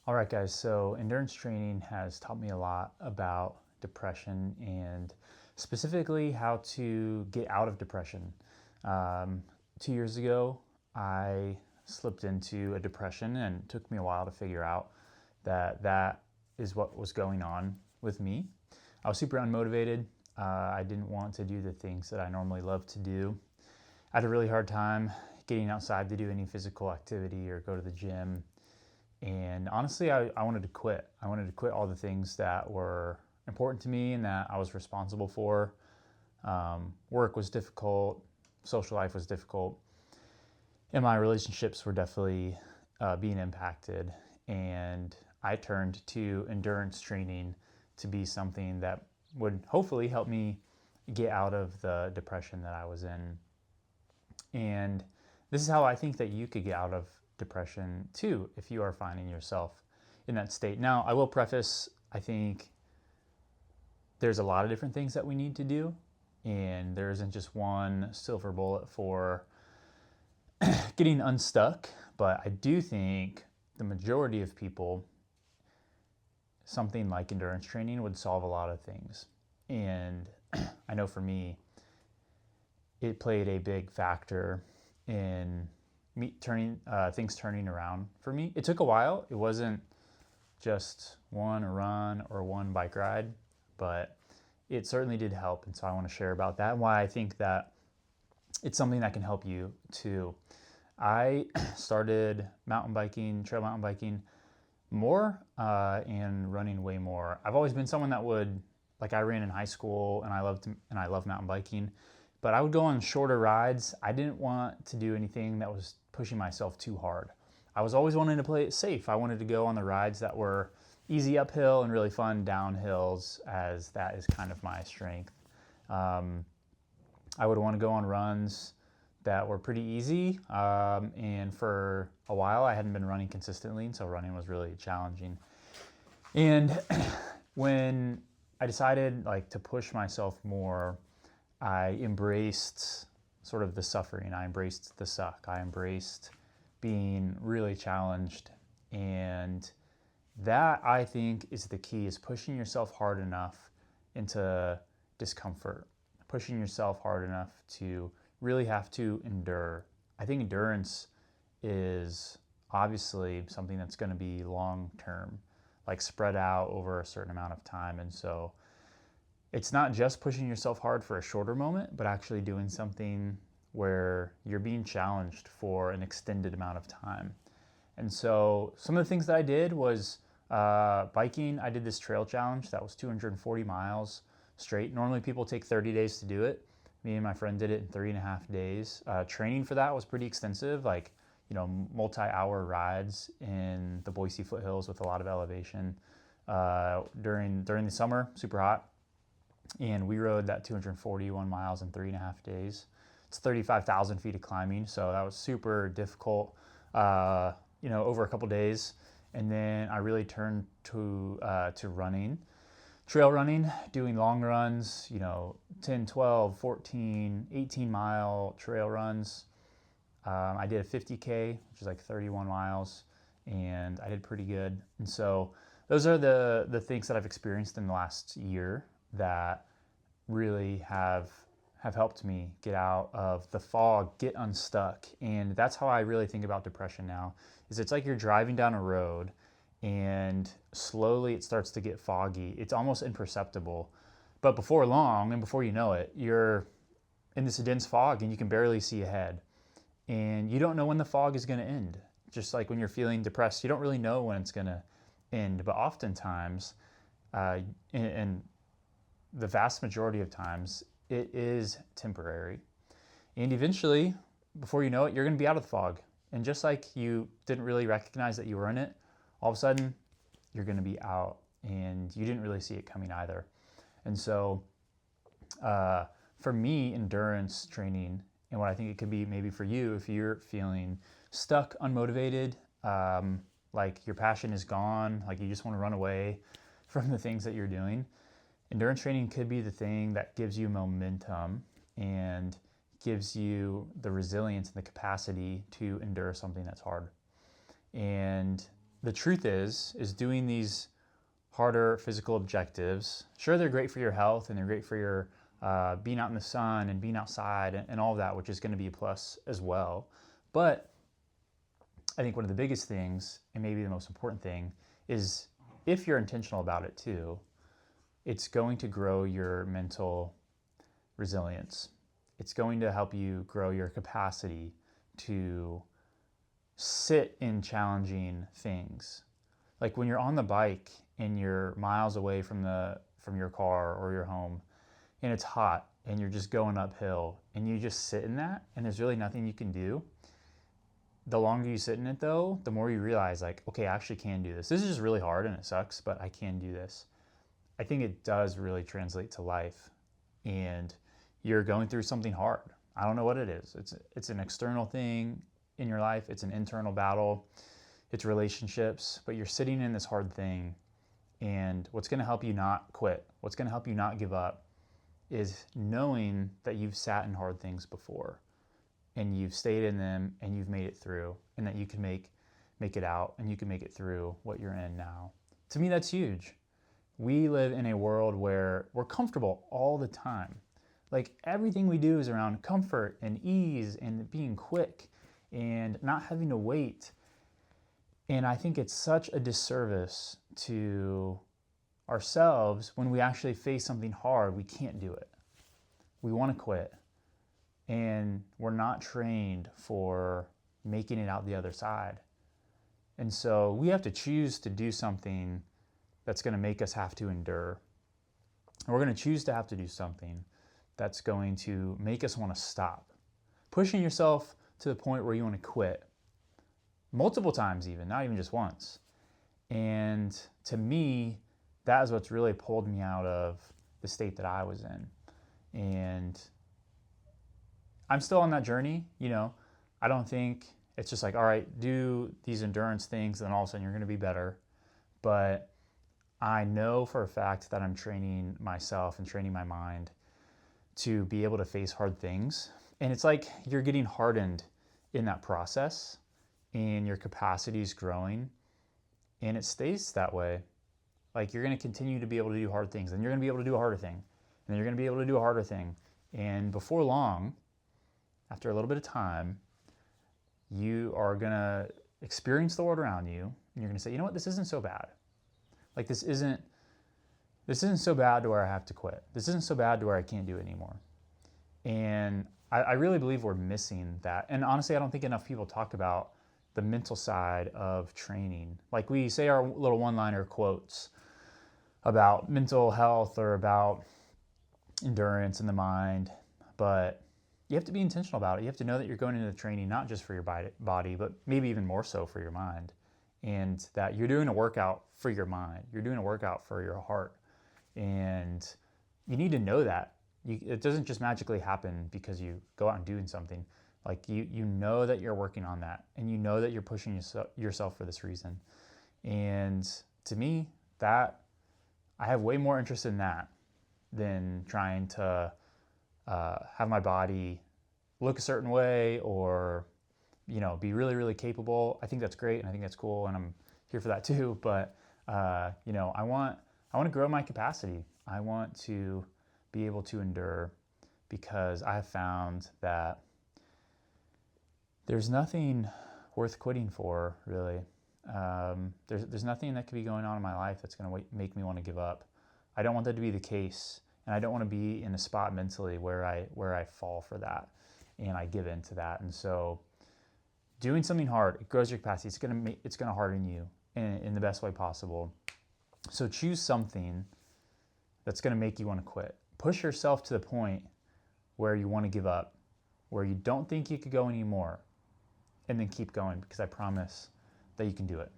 All right, guys, so endurance training has taught me a lot about depression and specifically how to get out of depression. 2 years ago, I slipped into a depression and it took me a while to figure out that that is what was going on with me. I was super unmotivated. I didn't want to do the things that I normally love to do. I had a really hard time getting outside to do any physical activity or go to the gym. And honestly, I wanted to quit. I wanted to quit all the things that were important to me and that I was responsible for. Work was difficult, social life was difficult, and my relationships were definitely being impacted. And I turned to endurance training to be something that would hopefully help me get out of the depression that I was in. And this is how I think that you could get out of depression too if you are finding yourself in that state. Now, I will preface, I think there's a lot of different things that we need to do, and there isn't just one silver bullet for getting unstuck, but I do think the majority of people, something like endurance training would solve a lot of things. And I know for me, it played a big factor in me turning things turning around for me. It took a while. It wasn't just one run or one bike ride, but it certainly did help. And so I want to share about that and why I think that it's something that can help you too. I started trail mountain biking more and running way more. I've always been someone that would, like, I ran in high school and I love mountain biking, but I would go on shorter rides. I didn't want to do anything that was pushing myself too hard. I was always wanting to play it safe. I wanted to go on the rides that were easy uphill and really fun downhills, as that is kind of my strength. I would want to go on runs that were pretty easy. And for a while, I hadn't been running consistently, and so running was really challenging. And when I decided to push myself more, I embraced sort of the suffering. I embraced the suck. I embraced being really challenged. And that, I think, is the key, is pushing yourself hard enough into discomfort, pushing yourself hard enough to really have to endure. I think endurance is obviously something that's going to be long term, like spread out over a certain amount of time. And so it's not just pushing yourself hard for a shorter moment, but actually doing something where you're being challenged for an extended amount of time. And so some of the things that I did was biking. I did this trail challenge that was 240 miles straight. Normally people take 30 days to do it. Me and my friend did it in 3.5 days. Training for that was pretty extensive, multi-hour rides in the Boise foothills with a lot of elevation during the summer, super hot. And we rode that 241 miles in 3.5 days. It's 35,000 feet of climbing, so that was super difficult, over a couple days. And then I really turned to running, trail running, doing long runs, 10, 12, 14, 18-mile trail runs. I did a 50K, which is like 31 miles, and I did pretty good. And so those are the things that I've experienced in the last year that really have helped me get out of the fog, get unstuck. And that's how I really think about depression now, is it's like you're driving down a road and slowly it starts to get foggy. It's almost imperceptible. But before long, and before you know it, you're in this dense fog and you can barely see ahead. And you don't know when the fog is going to end. Just like when you're feeling depressed, you don't really know when it's going to end. But oftentimes, and the vast majority of times, it is temporary. And eventually, before you know it, you're going to be out of the fog. And just like you didn't really recognize that you were in it, all of a sudden, you're going to be out. And you didn't really see it coming either. And so, for me, endurance training, and what I think it could be maybe for you, if you're feeling stuck, unmotivated, like your passion is gone, like you just want to run away from the things that you're doing, endurance training could be the thing that gives you momentum and gives you the resilience and the capacity to endure something that's hard. And the truth is doing these harder physical objectives, sure, they're great for your health and they're great for your being out in the sun and being outside and all of that, which is going to be a plus as well. But I think one of the biggest things, and maybe the most important thing, is if you're intentional about it too, it's going to grow your mental resilience. It's going to help you grow your capacity to sit in challenging things. Like when you're on the bike and you're miles away from your car or your home and it's hot and you're just going uphill and you just sit in that and there's really nothing you can do. The longer you sit in it though, the more you realize like, okay, I actually can do this. This is just really hard and it sucks, but I can do this. I think it does really translate to life, and you're going through something hard. I don't know what it is. It's an external thing in your life. It's an internal battle. It's relationships, but you're sitting in this hard thing, and what's going to help you not quit, what's going to help you not give up is knowing that you've sat in hard things before and you've stayed in them and you've made it through, and that you can make it out and you can make it through what you're in now. To me, that's huge. We live in a world where we're comfortable all the time. Like everything we do is around comfort and ease and being quick and not having to wait. And I think it's such a disservice to ourselves when we actually face something hard, we can't do it. We want to quit. And we're not trained for making it out the other side. And so we have to choose to do something that's going to make us have to endure. And we're going to choose to have to do something that's going to make us want to stop. Pushing yourself to the point where you want to quit. Multiple times even, not even just once. And to me, that is what's really pulled me out of the state that I was in. And I'm still on that journey, you know. I don't think it's just like, all right, do these endurance things and all of a sudden you're going to be better. But I know for a fact that I'm training myself and training my mind to be able to face hard things. And it's like you're getting hardened in that process and your capacity is growing, and it stays that way. Like you're going to continue to be able to do hard things, and you're going to be able to do a harder thing, and then you're going to be able to do a harder thing. And before long, after a little bit of time, you are going to experience the world around you, and you're going to say, you know what, this isn't so bad. Like this isn't so bad to where I have to quit. This isn't so bad to where I can't do it anymore. And I really believe we're missing that. And honestly, I don't think enough people talk about the mental side of training. Like we say our little one-liner quotes about mental health or about endurance in the mind, but you have to be intentional about it. You have to know that you're going into the training not just for your body, but maybe even more so for your mind. And that you're doing a workout for your mind. You're doing a workout for your heart. And you need to know that. It doesn't just magically happen because you go out and doing something. Like you know that you're working on that, and you know that you're pushing yourself for this reason. And to me, that I have way more interest in that than trying to have my body look a certain way or, you know, be really, really capable. I think that's great, and I think that's cool, and I'm here for that too. But you know, I want to grow my capacity. I want to be able to endure, because I have found that there's nothing worth quitting for, really. There's nothing that could be going on in my life that's going to make me want to give up. I don't want that to be the case, and I don't want to be in a spot mentally where I fall for that and I give in to that. And so, doing something hard, it grows your capacity. It's going to harden you in the best way possible. So choose something that's going to make you want to quit. Push yourself to the point where you want to give up, where you don't think you could go anymore, and then keep going, because I promise that you can do it.